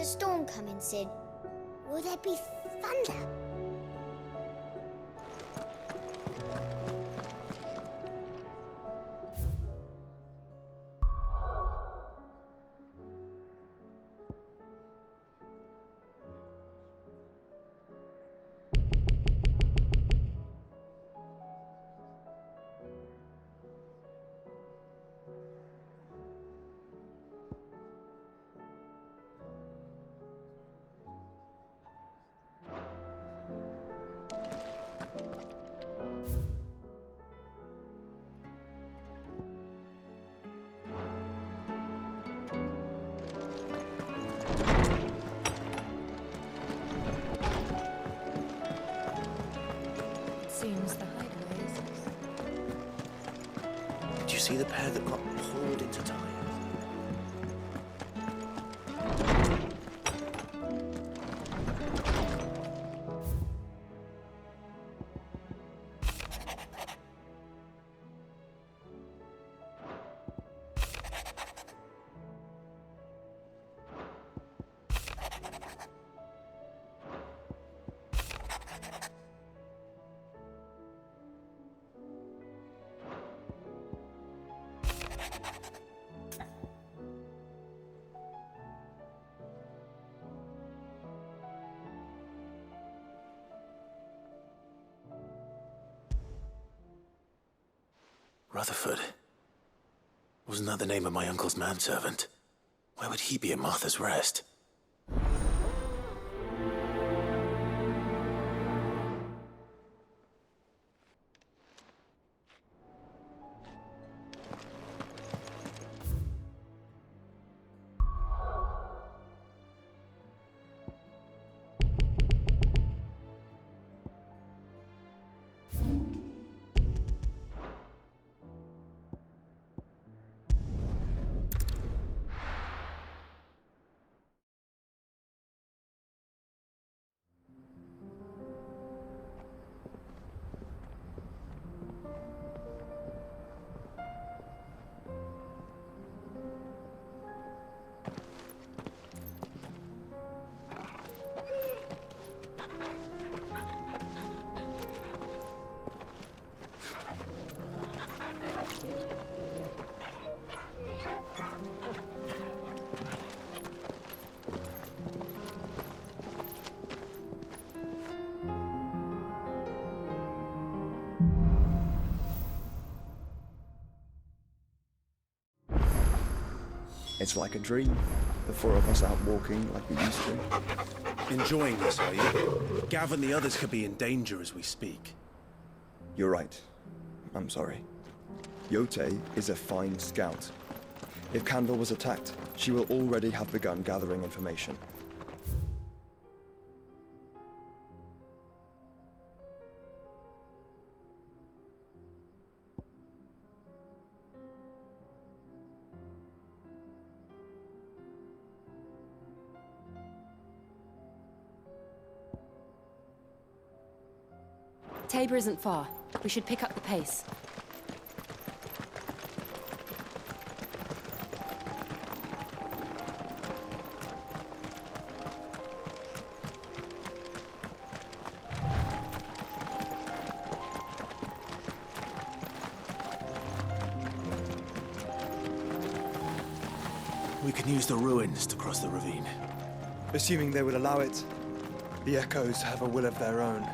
storm coming soon? Will there be thunder? Seems the hideaway is. Do you see the pair that got pulled into time? Rutherford. Wasn't that the name of my uncle's manservant? Where would he be at Martha's Rest? It's like a dream. The four of us out walking like we used to. Enjoying this, are you? Gav and the others could be in danger as we speak. You're right. I'm sorry. Yote is a fine scout. If Candle was attacked, she will already have begun gathering information. Tabor isn't far. We should pick up the pace. We can use the ruins to cross the ravine. Assuming they would allow it, the Echoes have a will of their own.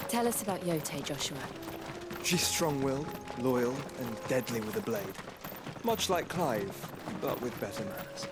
Tell us about Yote, Joshua. She's strong-willed, loyal, and deadly with a blade. Much like Clive, but with better manners.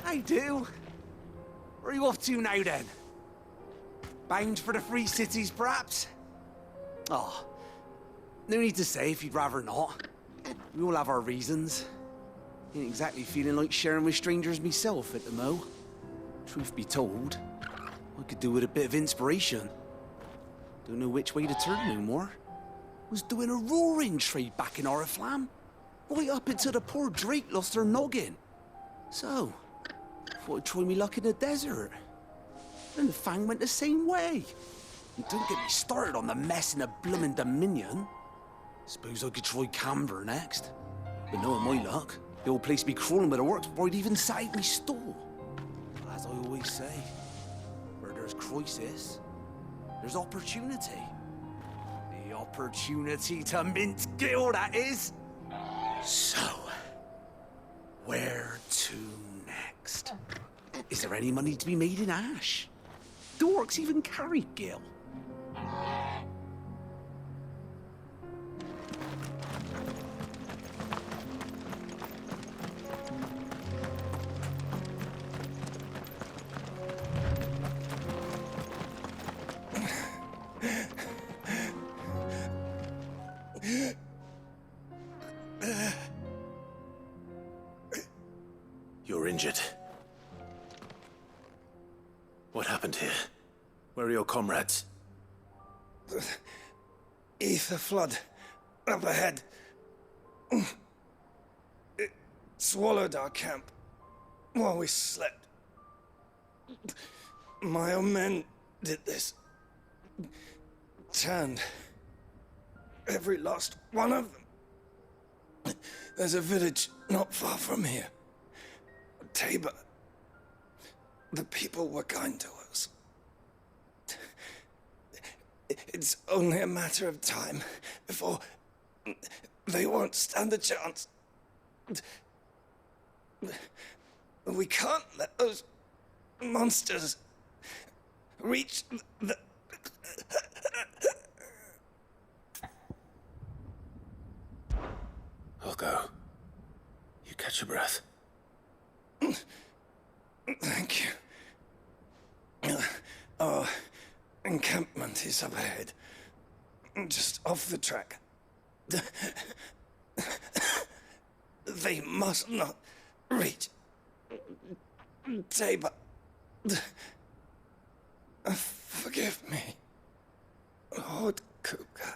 I do. Where are you off to now, then? Bound for the Free Cities, perhaps? Oh, no need to say if you'd rather not. We all have our reasons. Ain't exactly feeling like sharing with strangers myself at the mo. Truth be told, I could do with a bit of inspiration. Don't know which way to turn no more. Was doing a roaring trade back in Oriflamme. Right up until the poor Drake lost her noggin. So, thought I'd try me luck in the desert. And the Fang went the same way. And don't get me started on the mess in the bloomin' Dominion. Suppose I could try Canberra next. But knowing my luck, the old place be crawling with the works before I'd even sat out me stall. As I always say, where there's crisis, there's opportunity. The opportunity to mint Gil, that is. So, where to next? Is there any money to be made in Ash? Do orcs even carry Gil? You're injured. What happened here? Where are your comrades? Ether flood. Up ahead. It swallowed our camp while we slept. My own men did this. Turned every last one of them. There's a village not far from here. Tabor. The people were kind to us. It's only a matter of time before they won't stand a chance. We can't let those monsters reach the... I'll go. You catch your breath. Thank you. Our encampment is up ahead. Just off the track. They must not reach Tabor. Forgive me, Lord Kuka.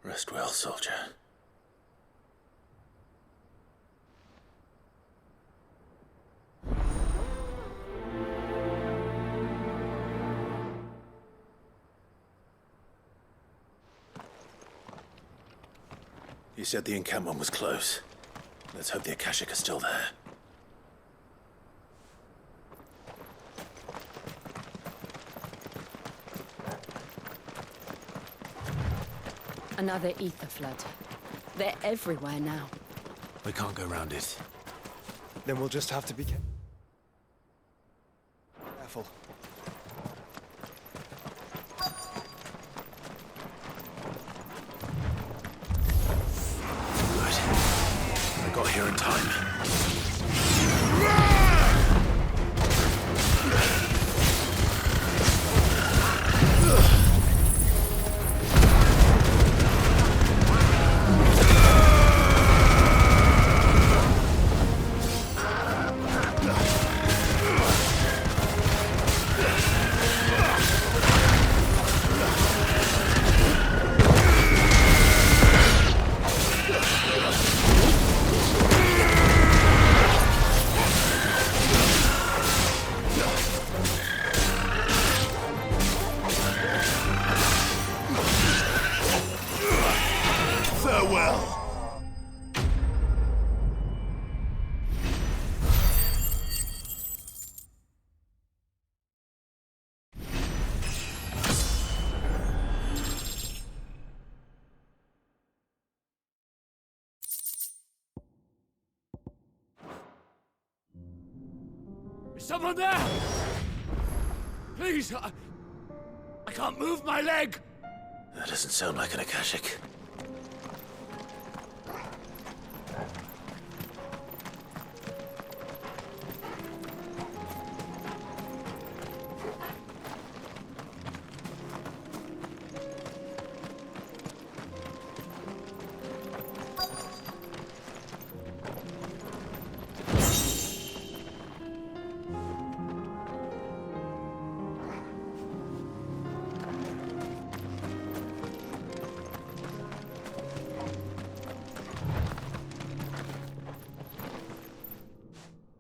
Rest well, soldier. You said the encampment was close. Let's hope the Akashic are still there. Another ether flood. They're everywhere now. We can't go round it. Then we'll just have to be careful. Good. I got here in time. Is someone there? Please, I can't move my leg. That doesn't sound like an Akashic.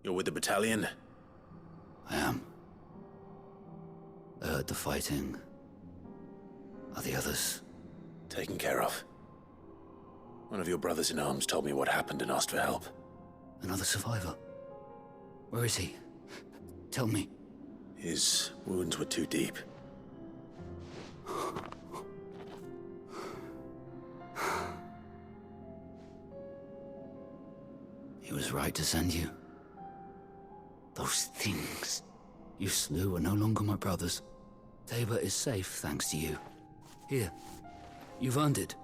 You're with the battalion? I am. I heard the fighting. Are the others? Taken care of. One of your brothers in arms told me what happened and asked for help. Another survivor? Where is he? Tell me. His wounds were too deep. He was right to send you. Those things you slew are no longer my brothers. Tabor is safe thanks to you. Here, you've earned it.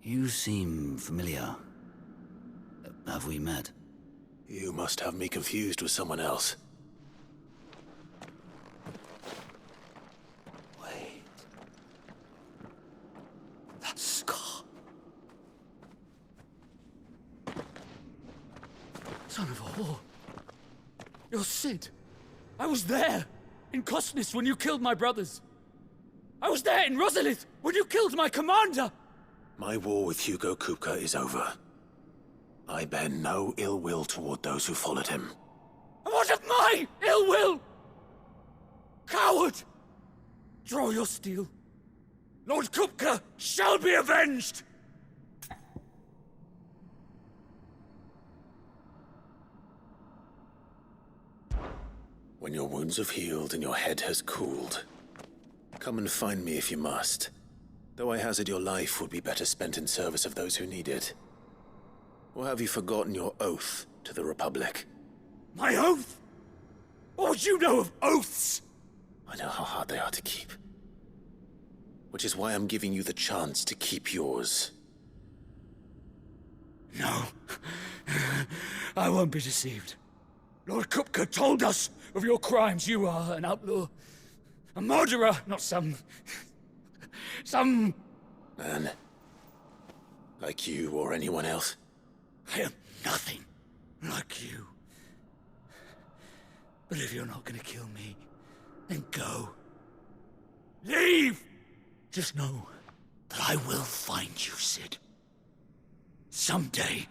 You seem familiar. Have we met? You must have me confused with someone else. Wait. That scar. Son of a whore. You're Sid. I was there, in Cosnis, when you killed my brothers. I was there in Rosalith, when you killed my commander. My war with Hugo Kupka is over. I bear no ill will toward those who followed him. And what of my ill will? Coward! Draw your steel. Lord Kupka shall be avenged! When your wounds have healed and your head has cooled, come and find me if you must. Though I hazard your life would be better spent in service of those who need it. Or have you forgotten your oath to the Republic? My oath? What would you know of oaths? I know how hard they are to keep. Which is why I'm giving you the chance to keep yours. No. I won't be deceived. Lord Kupka told us of your crimes. You are an outlaw. A murderer, not some... Man. Like you or anyone else. I am nothing like you. But if you're not gonna kill me, then go. Leave! Just know that I will find you, Sid. Someday.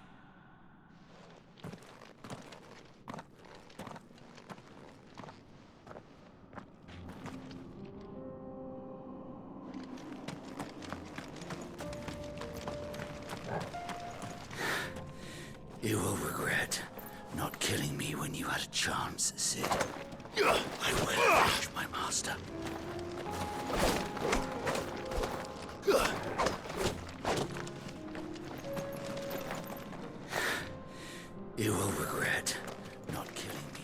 You will regret not killing me when you had a chance, Sid. I will avenge my master. You will regret not killing me.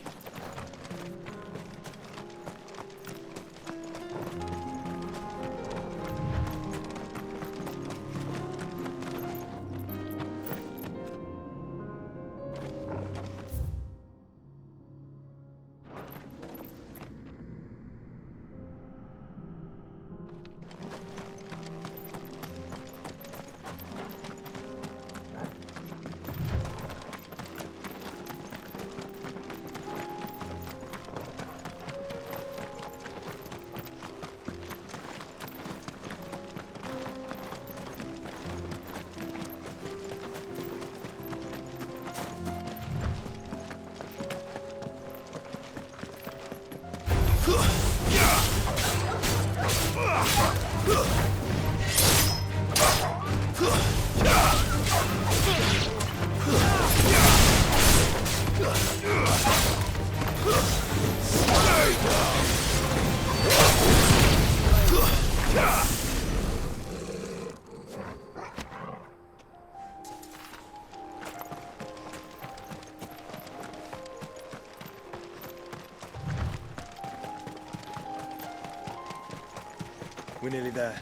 We're nearly there.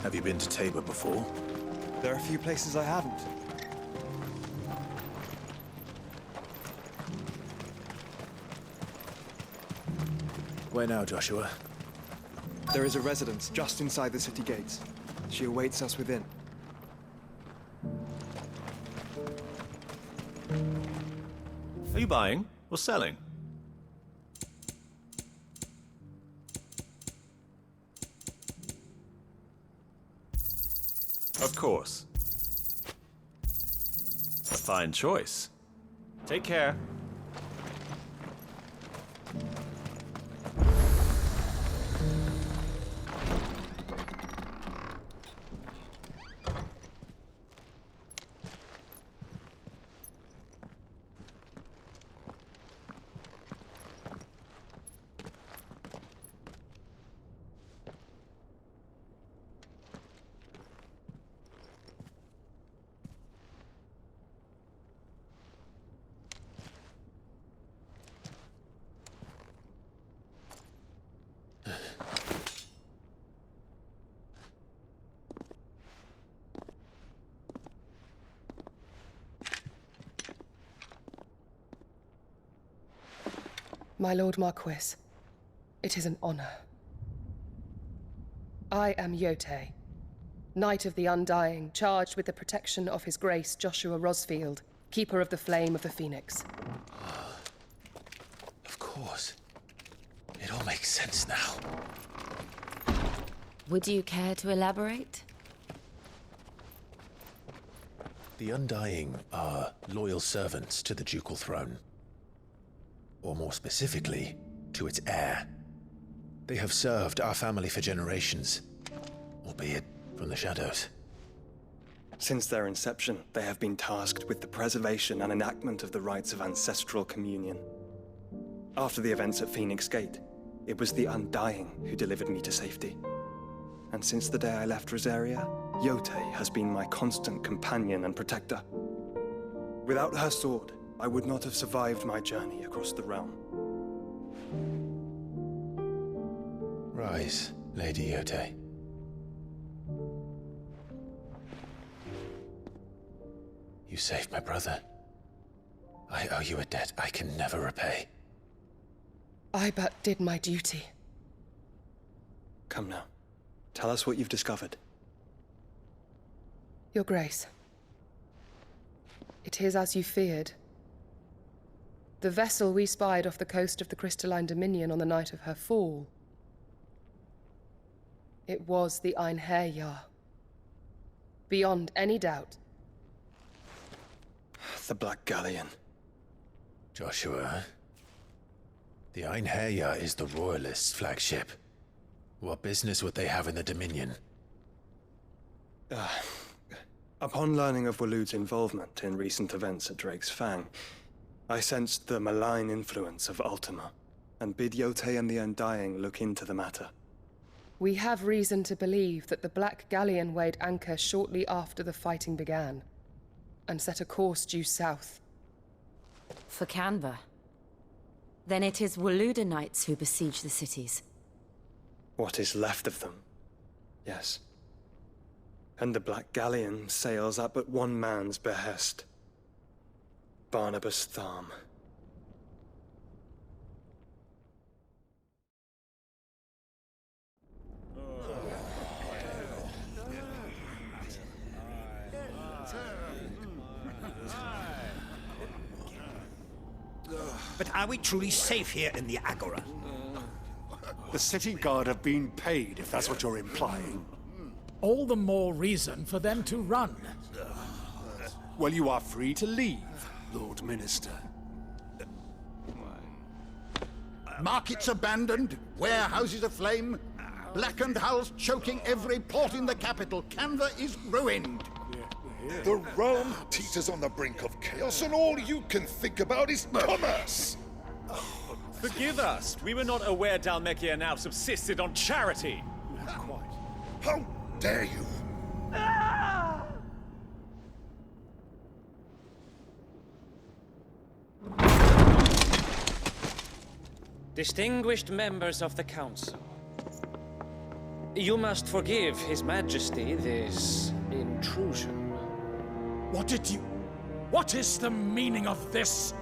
Have you been to Tabor before? There are a few places I haven't. Where now, Joshua? There is a residence just inside the city gates. She awaits us within. Are you buying or selling? Of course. A fine choice. Take care. My Lord Marquis, it is an honor. I am Yotei, Knight of the Undying, charged with the protection of His Grace Joshua Rosfield, Keeper of the Flame of the Phoenix. Of course. It all makes sense now. Would you care to elaborate? The Undying are loyal servants to the ducal throne. Or more specifically, to its heir. They have served our family for generations, albeit from the shadows. Since their inception, they have been tasked with the preservation and enactment of the rites of ancestral communion. After the events at Phoenix Gate, it was the Undying who delivered me to safety. And since the day I left Rosaria, Yotei has been my constant companion and protector. Without her sword, I would not have survived my journey across the realm. Rise, Lady Yotei. You saved my brother. I owe you a debt I can never repay. I but did my duty. Come now. Tell us what you've discovered. Your Grace. It is as you feared. The vessel we spied off the coast of the Crystalline Dominion on the night of her fall. It was the Einherjar. Beyond any doubt. The Black Galleon. Joshua, the Einherjar is the Royalists' flagship. What business would they have in the Dominion? Upon learning of Waloed's involvement in recent events at Drake's Fang, I sensed the malign influence of Ultima, and bid Yote and the Undying look into the matter. We have reason to believe that the Black Galleon weighed anchor shortly after the fighting began, and set a course due south. For Canva. Then it is Waloeda knights who besiege the cities. What is left of them, yes. And the Black Galleon sails at but one man's behest. Barnabas Tharm. But are we truly safe here in the Agora? The city guard have been paid, if that's what you're implying. All the more reason for them to run. Well, you are free to leave, Lord Minister. Markets abandoned, warehouses aflame, blackened hulls choking every port in the capital. Canva is ruined. The realm teeters on the brink of chaos, and all you can think about is commerce! Forgive us. We were not aware Dhalmekia now subsisted on charity. How dare you! Distinguished members of the Council, you must forgive His Majesty this intrusion. What is the meaning of this?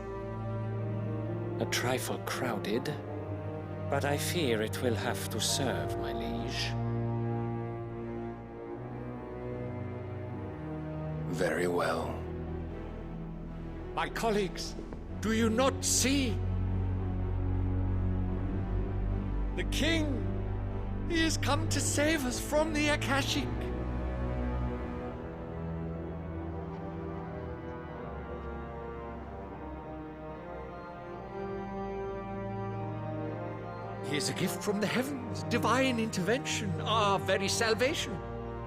A trifle crowded, but I fear it will have to serve, my liege. Very well. My colleagues, do you not see? The king! He has come to save us from the Akashic! He is a gift from the heavens, divine intervention, our very salvation.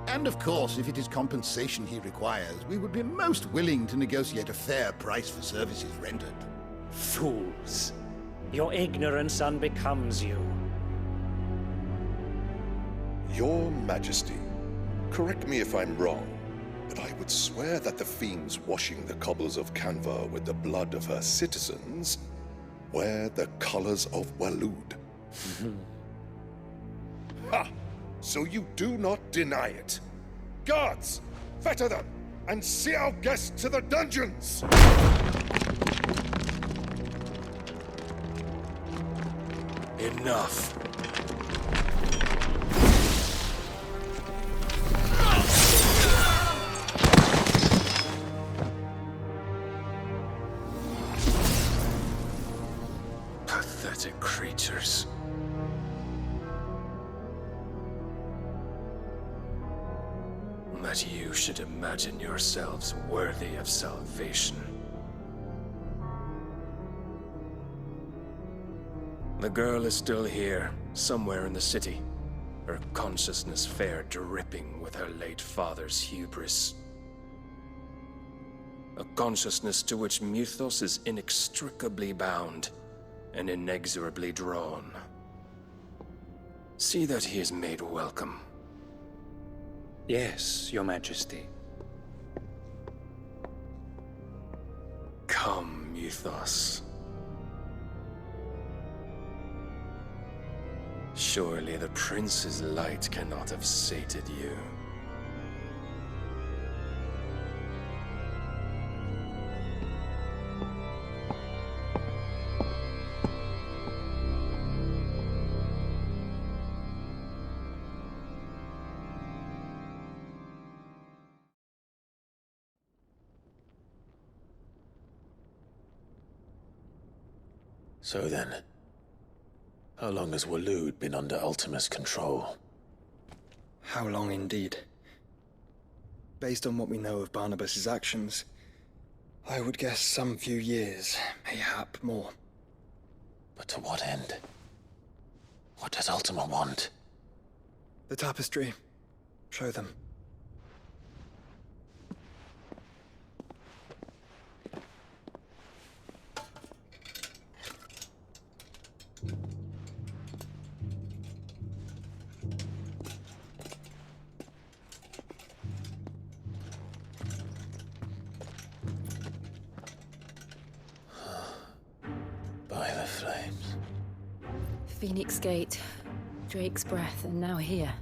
And of course, if it is compensation he requires, we would be most willing to negotiate a fair price for services rendered. Fools! Your ignorance unbecomes you. Your Majesty, correct me if I'm wrong, but I would swear that the fiends washing the cobbles of Canva with the blood of her citizens wear the colors of Waloed. Ha! So you do not deny it. Guards, fetter them, and see our guests to the dungeons! Enough. Pathetic creatures. That you should imagine yourselves worthy of salvation. The girl is still here, somewhere in the city, her consciousness fair dripping with her late father's hubris. A consciousness to which Mythos is inextricably bound and inexorably drawn. See that he is made welcome. Yes, Your Majesty. Come, Mythos. Surely the prince's light cannot have sated you. So then, how long has Waloed been under Ultima's control? How long indeed? Based on what we know of Barnabas's actions, I would guess some few years, mayhap more. But to what end? What does Ultima want? The tapestry. Show them. Phoenix Gate, Drake's Breath, and now here.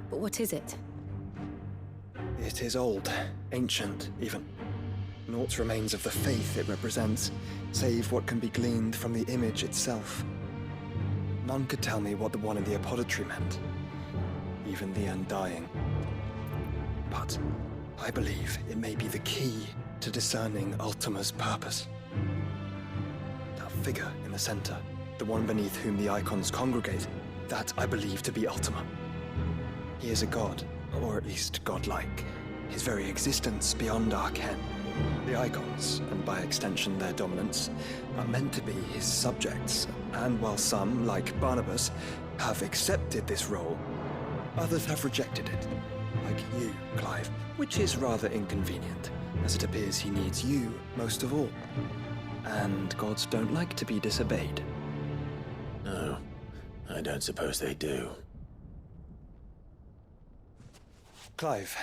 But what is it? It is old, ancient, even. Naught remains of the faith it represents, save what can be gleaned from the image itself. None could tell me what the one in the apothecary meant, even the Undying. But I believe it may be the key to discerning Ultima's purpose. That figure in the center, the one beneath whom the icons congregate, that I believe to be Ultima. He is a god, or at least godlike, his very existence beyond our ken. The icons, and by extension their dominants, are meant to be his subjects, and while some, like Barnabas, have accepted this role, others have rejected it, like you, Clive, which is rather inconvenient, as it appears he needs you most of all. And gods don't like to be disobeyed. No, I don't suppose they do. Clive,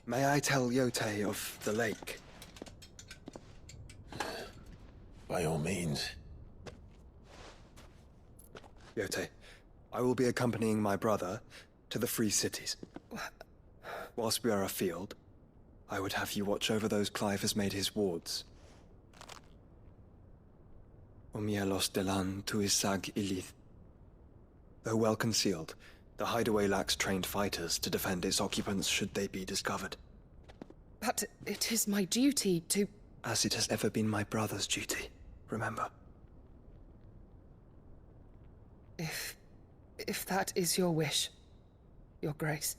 may I tell Yote of the lake? By all means. Yote, I will be accompanying my brother to the Free Cities. Whilst we are afield, I would have you watch over those Clive has made his wards. Omielos delan tuisag ilith. Though well concealed, the hideaway lacks trained fighters to defend its occupants should they be discovered. But it is my duty to... As it has ever been my brother's duty, remember. If that is your wish, Your Grace.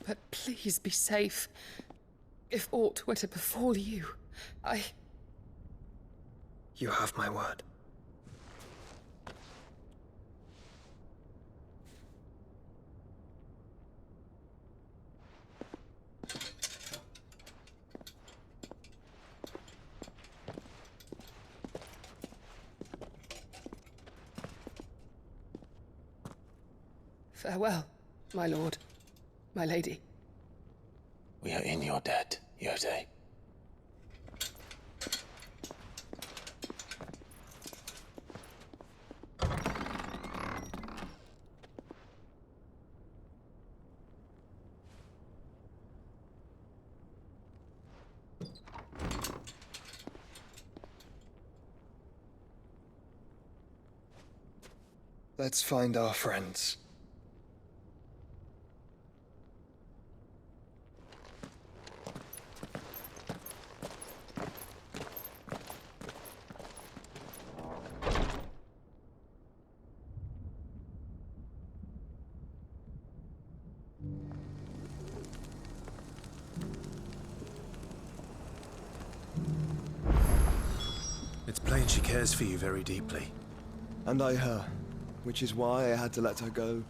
But please be safe. If aught were to befall you, You have my word. Farewell, my lord, my lady. We are in your debt, Yote. Let's find our friends. It's plain she cares for you very deeply. And I her, which is why I had to let her go.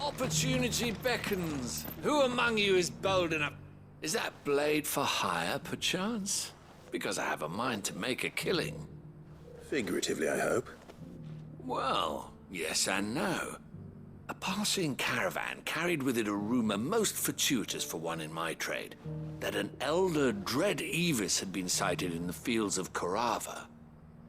Opportunity beckons. Who among you is bold enough? Is that blade for hire, perchance? Because I have a mind to make a killing. Figuratively, I hope. Well, yes and no. A passing caravan carried with it a rumor most fortuitous for one in my trade, that an elder Dread Evis had been sighted in the fields of Carava.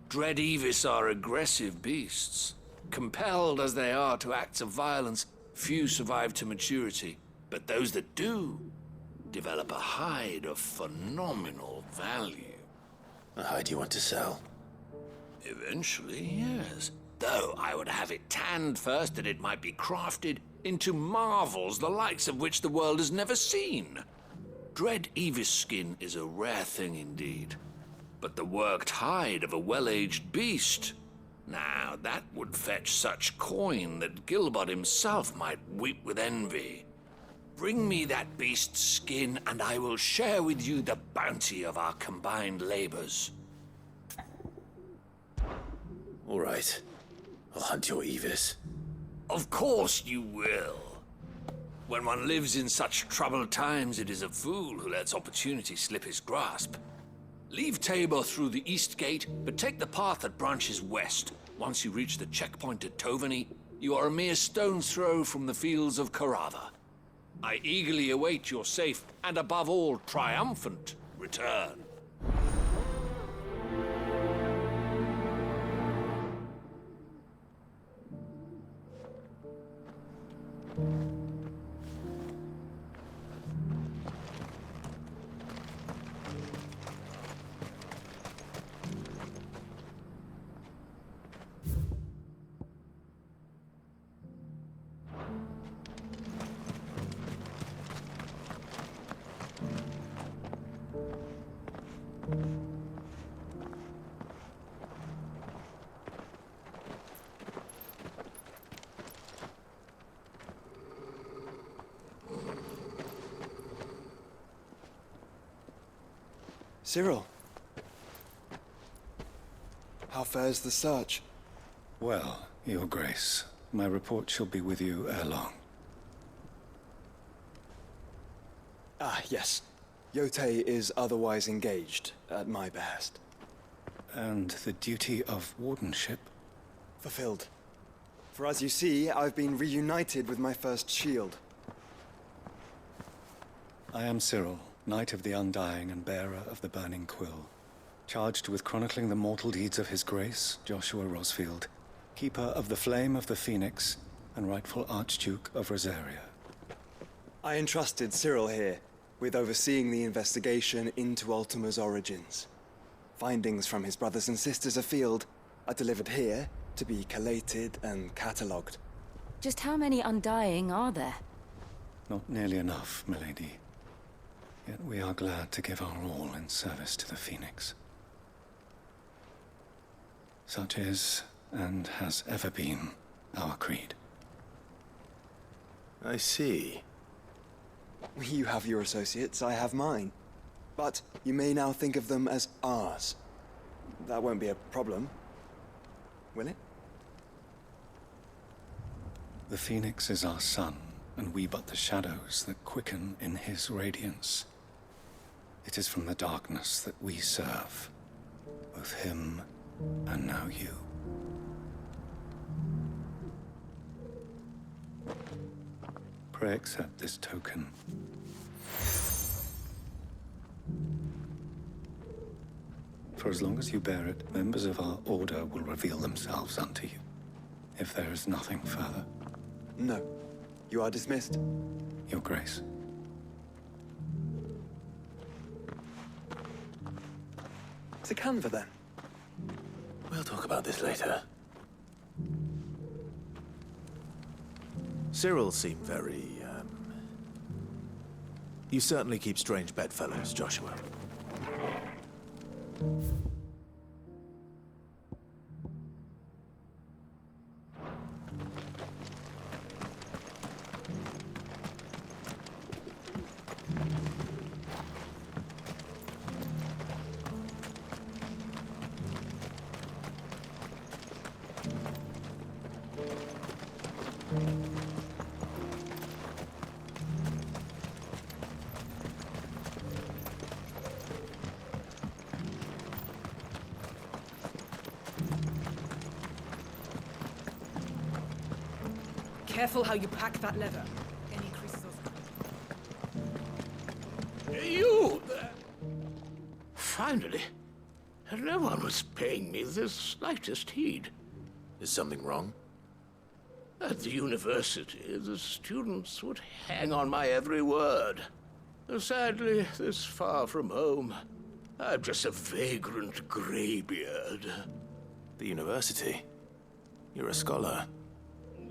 Dread Evis are aggressive beasts. Compelled as they are to acts of violence, few survive to maturity, but those that do develop a hide of phenomenal value. A hide you want to sell? Eventually, yes. Though I would have it tanned first that it might be crafted into marvels the likes of which the world has never seen. Dread Evis skin is a rare thing indeed. But the worked hide of a well-aged beast, now that would fetch such coin that Gilbert himself might weep with envy. Bring me that beast's skin and I will share with you the bounty of our combined labors. All right. I'll hunt your Evis. Of course you will. When one lives in such troubled times, it is a fool who lets opportunity slip his grasp. Leave Tabor through the east gate, but take the path that branches west. Once you reach the checkpoint at Tovany, you are a mere stone's throw from the fields of Carava. I eagerly await your safe, and above all, triumphant return. Cyril. How fares the search? Well, Your Grace, my report shall be with you ere long. Ah, yes. Yotei is otherwise engaged, at my behest. And the duty of wardenship? Fulfilled. For as you see, I've been reunited with my first shield. I am Cyril, Knight of the Undying and bearer of the Burning Quill, charged with chronicling the mortal deeds of His Grace, Joshua Rosfield, Keeper of the Flame of the Phoenix, and rightful Archduke of Rosaria. I entrusted Cyril here with overseeing the investigation into Ultima's origins. Findings from his brothers and sisters afield are delivered here to be collated and catalogued. Just how many Undying are there? Not nearly enough, milady. Yet we are glad to give our all in service to the Phoenix. Such is, and has ever been, our creed. I see. You have your associates, I have mine. But you may now think of them as ours. That won't be a problem, will it? The Phoenix is our sun, and we but the shadows that quicken in his radiance. It is from the darkness that we serve, both him and now you. Pray accept this token. For as long as you bear it, members of our order will reveal themselves unto you, if there is nothing further. No. You are dismissed. Your Grace. To Canva, then. We'll talk about this later. Cyril seemed very, You certainly keep strange bedfellows, Joshua. Careful how you pack that leather. Any creases or... You! Finally. No one was paying me the slightest heed. Is something wrong? At the university, the students would hang on my every word. Sadly, this far from home, I'm just a vagrant greybeard. The university? You're a scholar.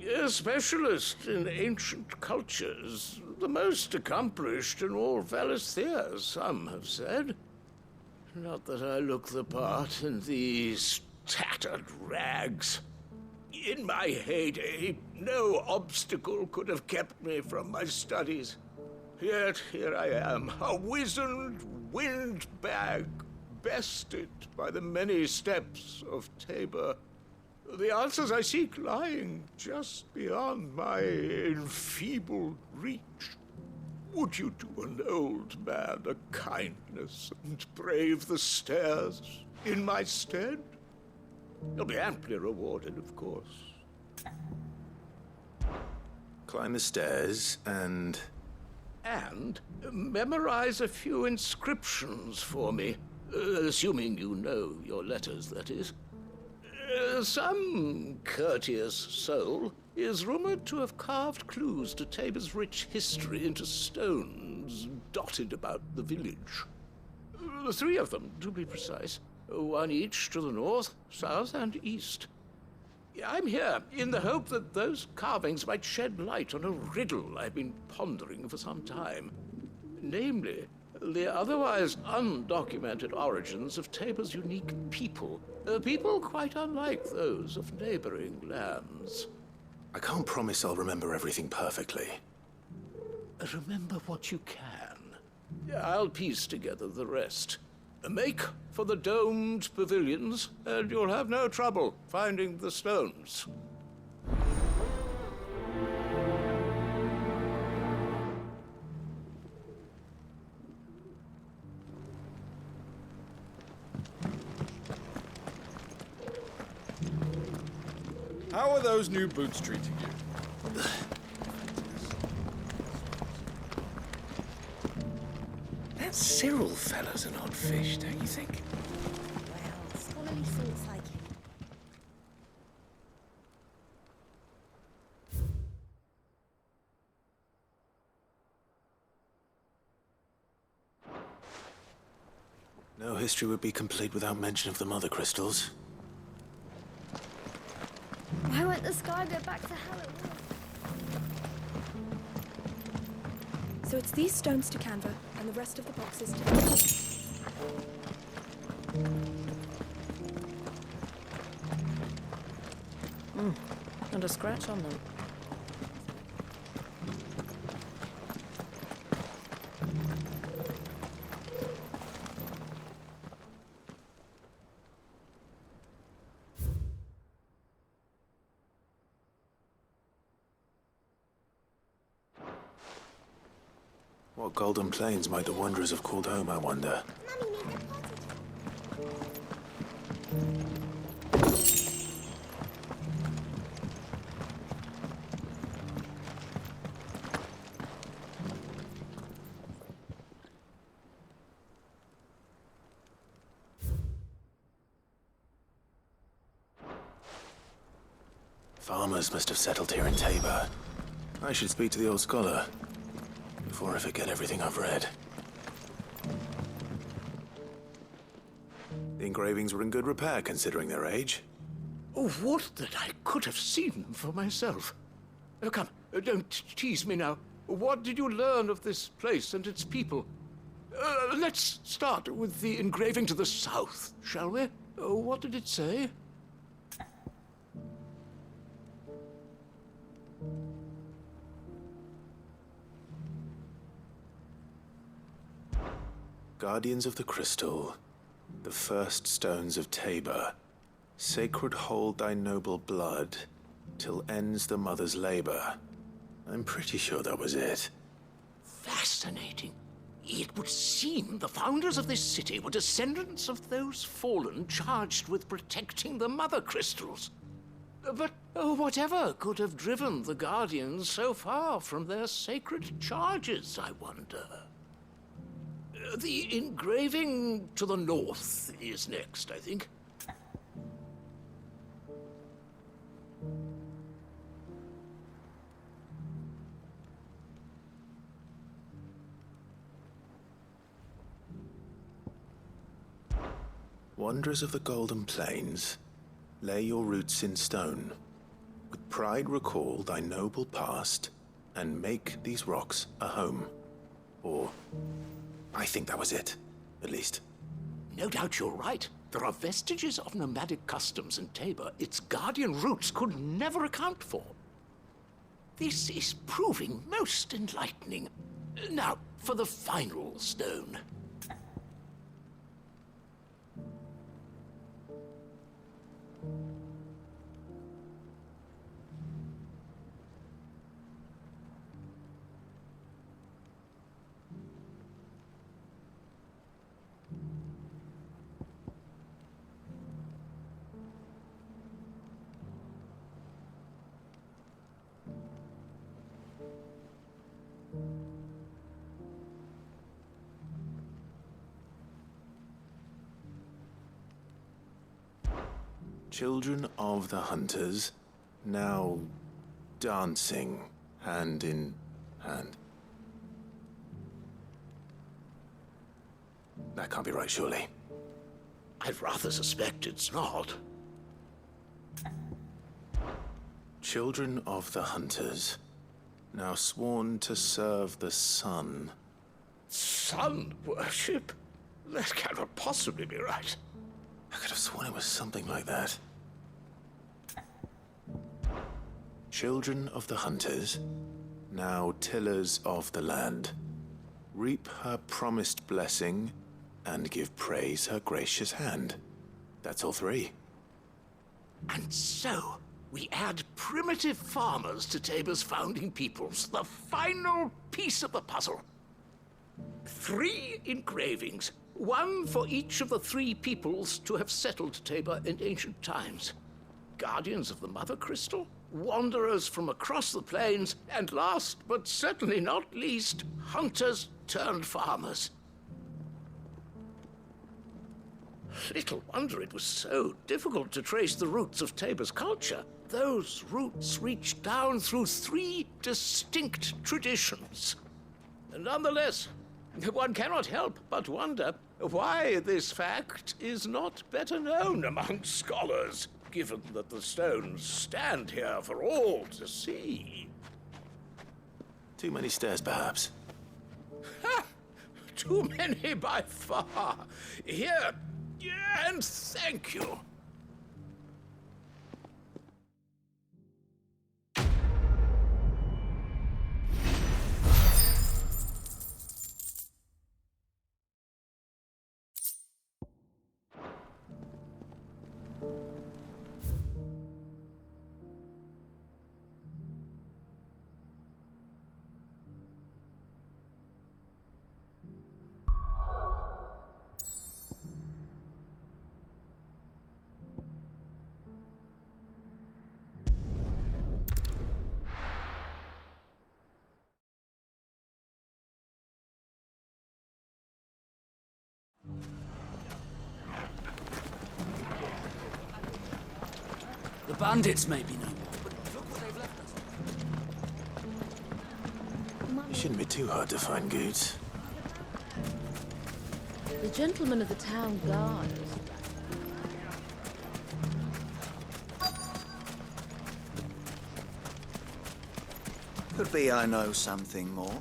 A specialist in ancient cultures. The most accomplished in all Valisthea, some have said. Not that I look the part in these tattered rags. In my heyday, no obstacle could have kept me from my studies. Yet here I am, a wizened windbag, bested by the many steps of Tabor. The answers I seek lying just beyond my enfeebled reach. Would you do an old man a kindness and brave the stairs in my stead? You'll be amply rewarded, of course. Climb the stairs and... And memorize a few inscriptions for me, assuming you know your letters, that is. Some courteous soul is rumored to have carved clues to Tabor's rich history into stones dotted about the village. 3 of them, to be precise. 1 each to the north, south, and east. I'm here in the hope that those carvings might shed light on a riddle I've been pondering for some time. Namely, the otherwise undocumented origins of Tabor's unique people. People quite unlike those of neighboring lands. I can't promise I'll remember everything perfectly. Remember what you can. I'll piece together the rest. Make for the domed pavilions, and you'll have no trouble finding the stones. How are those new boots treating you? That Cyril fella's an odd fish, don't you think? Well, scholarly thoughts like him. No history would be complete without mention of the mother crystals. Why won't the sky go back to how it was? So it's these stones to Canva, and the rest of the boxes to... Not a scratch on them. What golden plains might the wanderers have called home, I wonder? Farmers must have settled here in Tabor. I should speak to the old scholar before I forget everything I've read. The engravings were in good repair considering their age. Oh, would that I could have seen them for myself. Come, don't tease me now. What did you learn of this place and its people? Let's start with the engraving to the south, shall we? What did it say? Guardians of the Crystal, the first stones of Tabor, sacred hold thy noble blood, till ends the mother's labor. I'm pretty sure that was it. Fascinating. It would seem the founders of this city were descendants of those fallen charged with protecting the mother crystals. But whatever could have driven the Guardians so far from their sacred charges, I wonder? The engraving to the north is next, I think. Wanderers of the Golden Plains, lay your roots in stone. With pride recall thy noble past, and make these rocks a home. Or, I think that was it, at least. No doubt you're right. There are vestiges of nomadic customs in Tabor its guardian roots could never account for. This is proving most enlightening. Now, for the final stone. Children of the Hunters, now dancing, hand in hand. That can't be right, surely. I'd rather suspect it's not. Children of the Hunters, now sworn to serve the sun. Sun worship? That cannot possibly be right. I could have sworn it was something like that. Children of the Hunters, now tillers of the land, reap her promised blessing and give praise her gracious hand. That's all three. And so, we add primitive farmers to Tabor's founding peoples, the final piece of the puzzle. 3 engravings, one for each of the 3 peoples to have settled Tabor in ancient times. Guardians of the Mother Crystal, wanderers from across the plains, and last but certainly not least, hunters turned farmers. Little wonder it was so difficult to trace the roots of Tabor's culture. Those roots reach down through 3 distinct traditions. Nonetheless, one cannot help but wonder why this fact is not better known among scholars, given that the stones stand here for all to see. Too many stairs, perhaps. Ha! Too many by far. Here, and thank you. The bandits may be no more, but look what they've left us. You shouldn't be too hard to find, Goots. The gentleman of the town guard. Could be I know something more.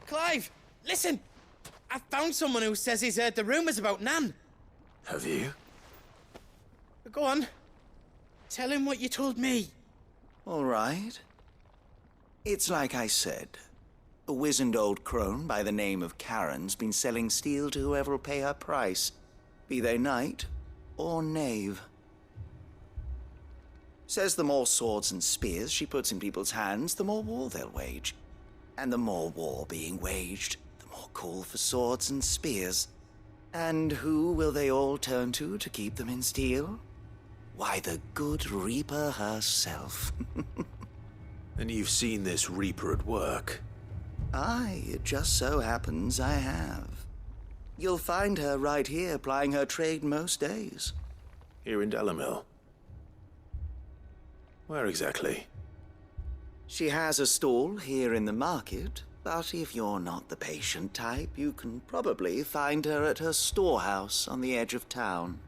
Clive, listen! I found someone who says he's heard the rumors about Nan. Have you? Go on. Tell him what you told me. All right. It's like I said. A wizened old crone by the name of Karen's been selling steel to whoever will pay her price, be they knight or knave. Says the more swords and spears she puts in people's hands, the more war they'll wage. And the more war being waged, the more call for swords and spears. And who will they all turn to keep them in steel? Why, the good Reaper herself. And you've seen this Reaper at work? Aye, it just so happens I have. You'll find her right here plying her trade most days. Here in Delamil? Where exactly? She has a stall here in the market, but if you're not the patient type, you can probably find her at her storehouse on the edge of town.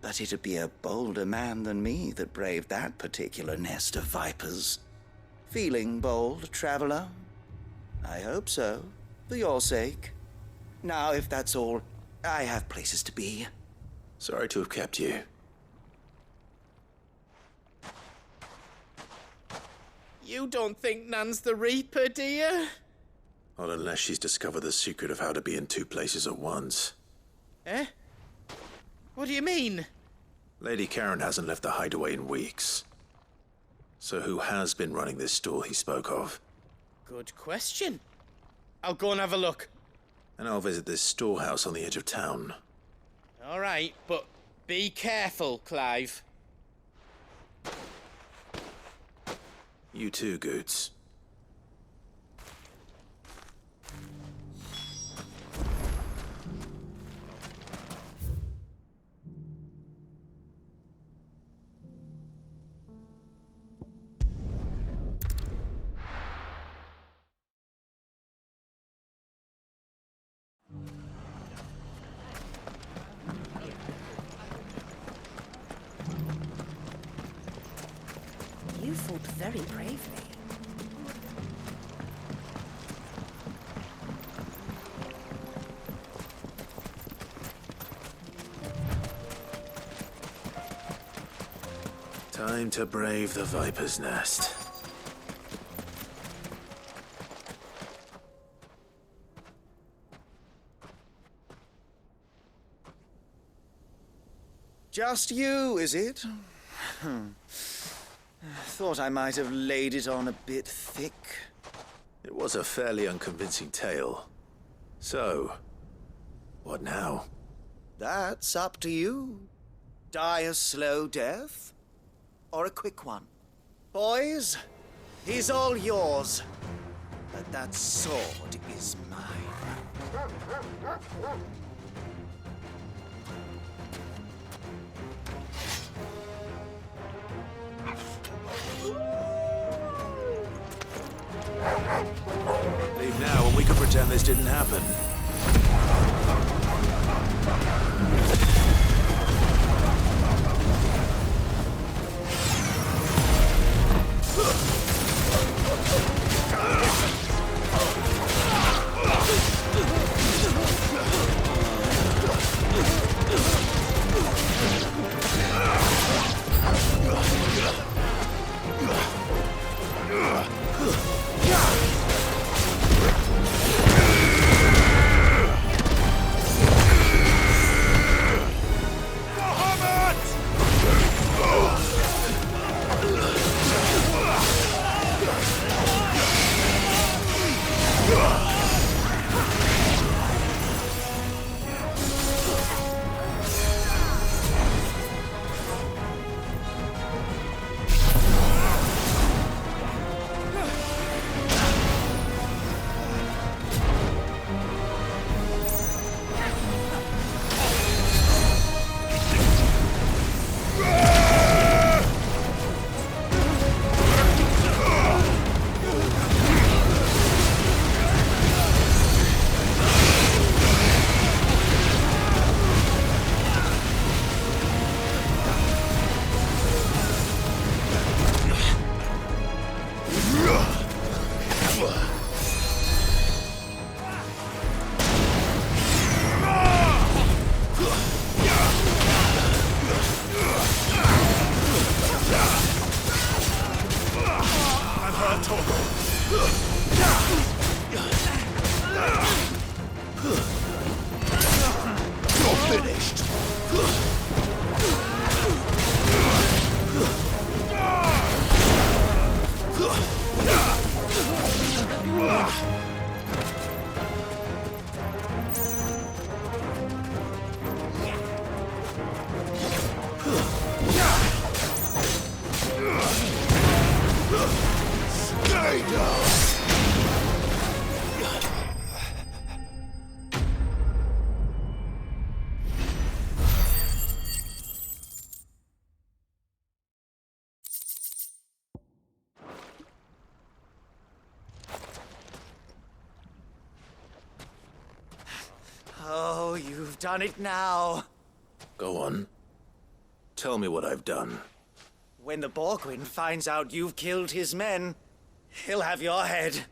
But it'd be a bolder man than me that braved that particular nest of vipers. Feeling bold, traveler? I hope so, for your sake. Now, if that's all, I have places to be. Sorry to have kept you. You don't think Nan's the Reaper, do you? Not unless she's discovered the secret of how to be in 2 places at once. Eh? What do you mean? Lady Karen hasn't left the hideaway in weeks. So who has been running this stall he spoke of? Good question. I'll go and have a look. And I'll visit this storehouse on the edge of town. All right, but be careful, Clive. You too, Goots. very bravely. Time to brave the Viper's Nest. Just you, is it? Thought I might have laid it on a bit thick. It was a fairly unconvincing tale. So, what now? That's up to you. Die a slow death, or a quick one. Boys, he's all yours. But that sword is mine. Leave now and we can pretend this didn't happen. Oh, you've done it now. Go on. Tell me what I've done. When the Borgwyn finds out you've killed his men, he'll have your head.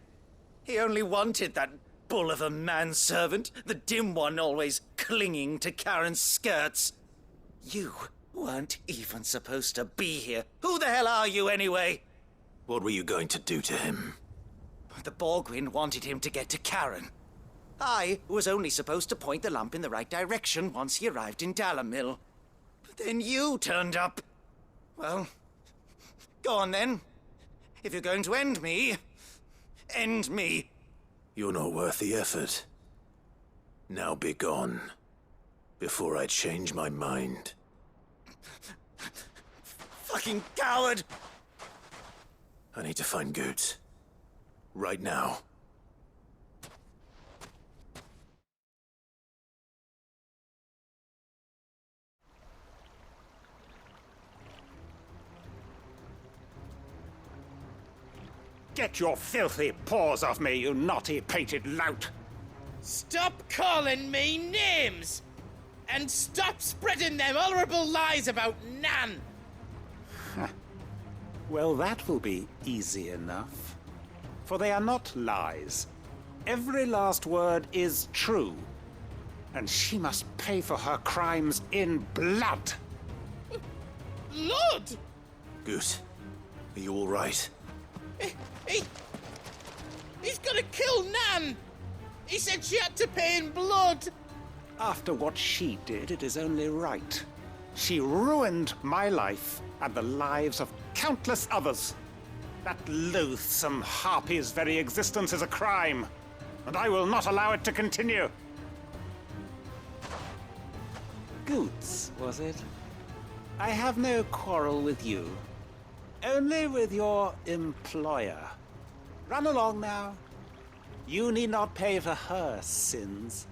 He only wanted that bull of a manservant, the dim one always clinging to Karen's skirts. You weren't even supposed to be here. Who the hell are you anyway? What were you going to do to him? The Borgwyn wanted him to get to Karen. I was only supposed to point the lamp in the right direction once he arrived in Dalamil. But then you turned up. Well, go on then. If you're going to end me, end me. You're not worth the effort. Now be gone, before I change my mind. Fucking coward! I need to find Goots. Right now. Get your filthy paws off me, you naughty painted lout! Stop calling me names! And stop spreading them horrible lies about Nan! Well, that will be easy enough. For they are not lies. Every last word is true. And she must pay for her crimes in blood. Blood? Goose, are you all right? He's gonna kill Nan! He said she had to pay in blood! After what she did, it is only right. She ruined my life and the lives of countless others. That loathsome harpy's very existence is a crime, and I will not allow it to continue. Goots, was it? I have no quarrel with you. Only with your employer. Run along now. You need not pay for her sins.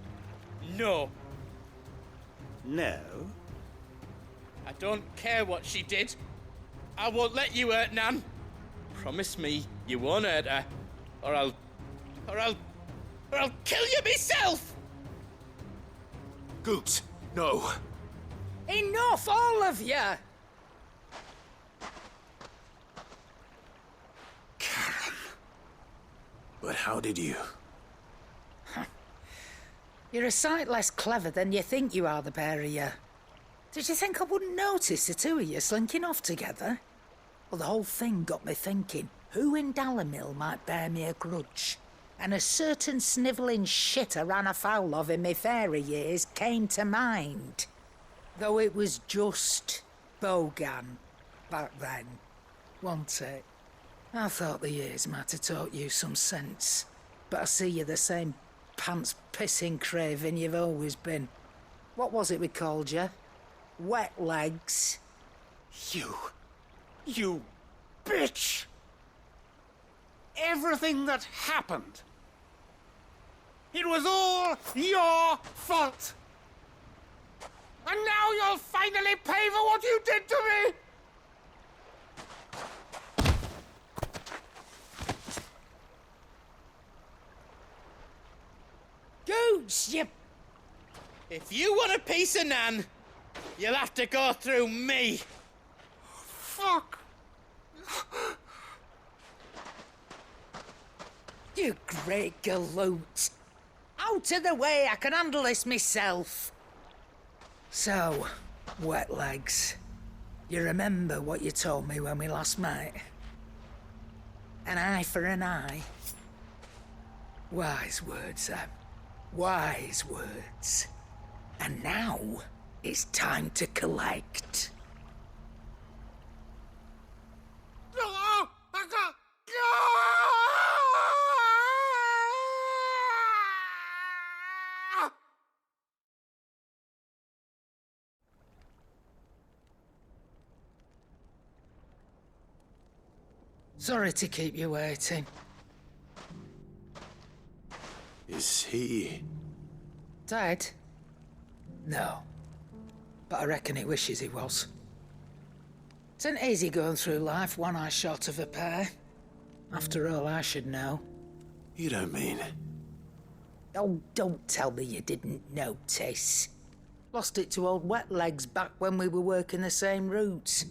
No. No? I don't care what she did. I won't let you hurt Nan. Promise me you won't hurt her, or I'll kill you myself! Goots, no. Enough, all of you! But how did you? You're a sight less clever than you think you are, the pair of you. Did you think I wouldn't notice the two of you slinking off together? Well, the whole thing got me thinking, who in Dalamil might bear me a grudge? And a certain snivelling shit I ran afoul of in my fairy years came to mind. Though it was just Bogan back then, wasn't it? I thought the years might have taught you some sense, but I see you're the same pants-pissing craven you've always been. What was it we called you? Wet legs? You bitch! Everything that happened, it was all your fault! And now you'll finally pay for what you did to me! Goots, you... If you want a piece of Nan, you'll have to go through me. Fuck! You great galoot. Out of the way, I can handle this myself. So, wet legs, you remember what you told me when we last met? An eye for an eye. Wise words, Sam. Wise words. And now, it's time to collect. Sorry to keep you waiting. Is he... Dead? No. But I reckon he wishes he was. It ain't easy going through life one eye short of a pair. After all, I should know. You don't mean... Oh, don't tell me you didn't notice. Lost it to old Wet Legs back when we were working the same routes.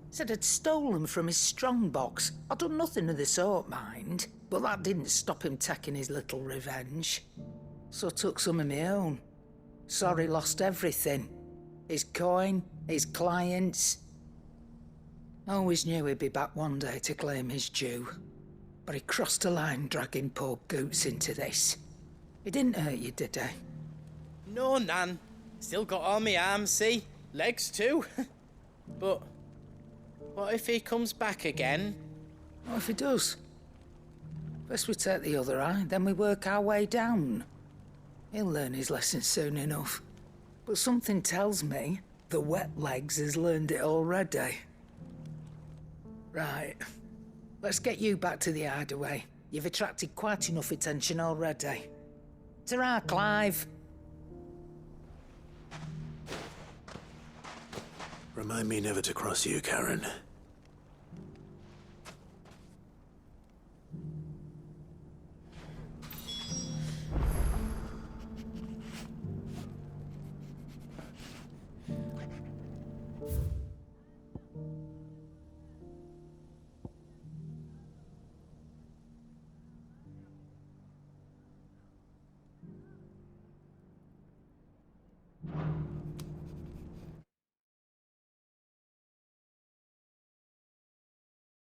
Said I'd stolen from his strongbox. I'd done nothing of the sort, mind. But that didn't stop him taking his little revenge. So I took some of my own. Sorry, lost everything. His coin, his clients. Always knew he'd be back one day to claim his due. But he crossed a line dragging poor Goots into this. He didn't hurt you, did he? No, Nan. Still got all my arms, see? Legs too. But what if he comes back again? What if he does? First we take the other eye, then we work our way down. He'll learn his lesson soon enough. But something tells me the Wet Legs has learned it already. Right. Let's get you back to the hideaway. You've attracted quite enough attention already. Ta-ra, Clive. Remind me never to cross you, Karen.